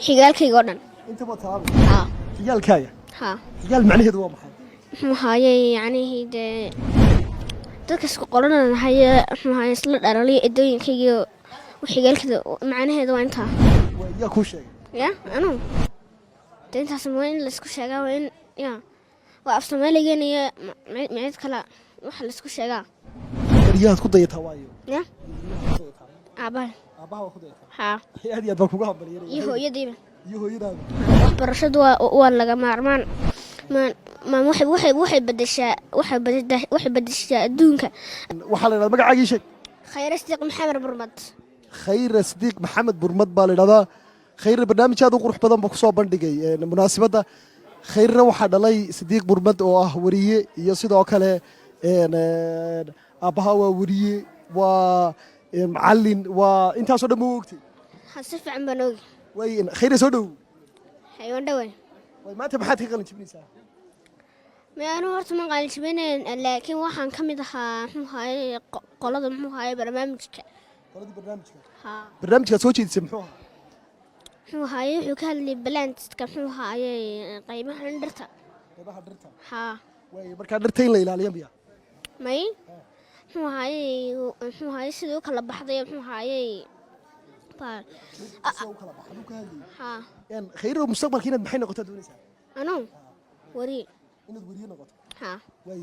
xigaalkayga oo dhan. inta baad salaam haa xigaalkaaga haa xigaal macnaheedu waa maxay muxuu ahaayey yacnihii dee dadka isku qoranana haya muxuu ahaayey isla dhalaliyo eddooyinkaygiio xigaalkada macnaheedu waa intaa. waa yaa kuu sheegay ya anuu dee intaas waa in laisku sheegaa waa in ya waa af soomaaligeena iyo micid kale waxa laisku sheegaa. waryahaad ku dayataa waayo ya aabahay aabbaha waa ku dayataa haa aad iyo aad baan kuga hambalyeynaya iyo hooyadiiba. iyo hooyadaada waxbarashadu waa laga maarmaan waxay bedeshaa adduunka. waxaa la yidhahdaa magacaagii sheeg khayre sidiiq maxamed burmad. khayre sidiiq maxamed burmad baa la yidhahdaa khayre barnaamij aad u qurux badan buu kusoo bandhigay munaasabadda khayrna waxaa dhalay sidiiq burmad oo ah wariye iyo sidoo kale aabbaha waa wariye waa macallin waa intaasoo dhan ma ogtay ha si fiican baan ogi. way khayre soo dhow haywaan dhawaan way maanta maxaad ka qalin jibinaysaa anuu horta ma qalin jibinayn laakiin waxaan ka mid ahaa muxuu ahaayey qolada muxuu ahaayey barnaamijka. qoladii barnaamijka haa barnaamijkaad soo jeedisay muxuu ahaa muxuu ahaayey wuxuu ka hadlayay balantiska muxuu ahaayey qaybaha dhirta. qaybaha dhirta haa way markaa dhirta in la ilaaliyo miya may muxuu ahaayey sidii u kala baxday muxuu ahaayey haa khayro mustaqbalka inaad maxay noqotaa doonaysaa anuu wariye inaad wariye noqoto haa way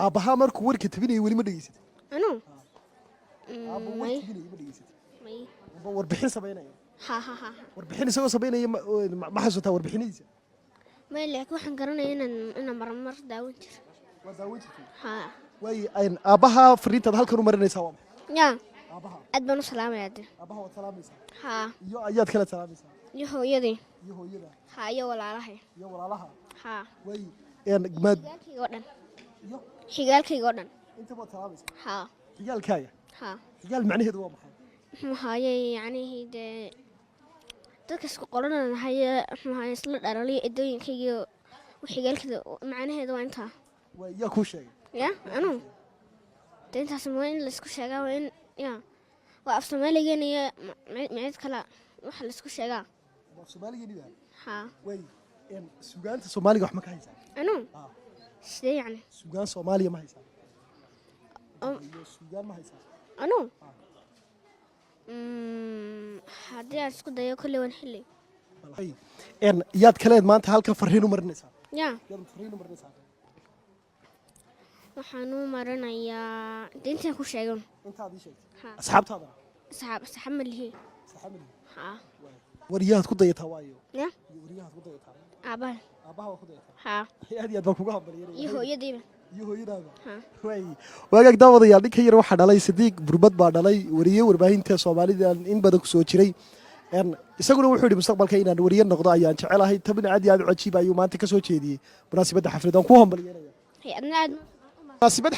aabbahaa markuu warka tabinaya weli ma dhegeysatay anuu aabba war may tabinaya ma dhegeysatay may aba warbixin samaynaya haa haa haa warbixin isagoo samaynaya ma xasuutaa warbixinadiisa may laakiin waxaan garanaya inaan marmar daawan jiro. waa daawan jirtay haa way aabbahaa fariintaad halkan u marinaysaa waa maxay yaa aabbaha aad baan u salaamayaa de. aabbaha waad salaamaysaa haa iyo ayaad kala salaamaysaa iyo hooyadii iyo hooyada haa iyo walaalahay iyo walaalaha haa way maad xigaalkayga oo dhan iyo xigaalkayga oo dhan inta baad salaamaysaa haa xigaalkaaga haa xigaal macnaheedu waa maxay muxuu ahaayey yacnihii dee dadka isku qoranana haya muxuu ahaayey isla dhalaliyo eddooyinkaygiio xigaalkada macnaheedu waa intaa. waa yaa kuu sheegay ya anuu dee intaas waa in laisku sheegaa waa in ya waa af soomaaligeena iyo micid kale waxa laisku sheegaa. waa soomaaligeeniba haa way sugaanta soomaaliga wax ma ka haysaa anuu sidee yacni sugaan soomaaliya ma haysaa oo iyo sugaan ma haysaa anuu haddii aan isku dayo kolley waan xilli yaad kaleed maanta halkan fariin u marinaysaa ya yaad fariin u marinaysaa waxaan u marinayaa dee intaan ku sheegan intaad ii sheegtay haa asxaabtaada asxaab ma lihi saxamil haa waryahaad ku dayataa waayo ya waryahaad ku dayataa aabahay aabbaha waa ku dayataa haa aad iyo aad baan kuga hambalyeynaya iyo hooyadiiba iyo hooyadaada haa way waagaag daawadayaal ninka yar waxaa dhalay sidiiq burmad baa dhalay wariye warbaahinta soomaalida in badan ku soo jiray isaguna wuxuu yidhi mustaqbalka inaan wariye noqdo ayaan jecelahay tabin aad iyo aad u cajiib ayuu maanta ka soo jeediyey munaasabadda xaflad aan ku hambalyeynaya hay adna aad munaasabad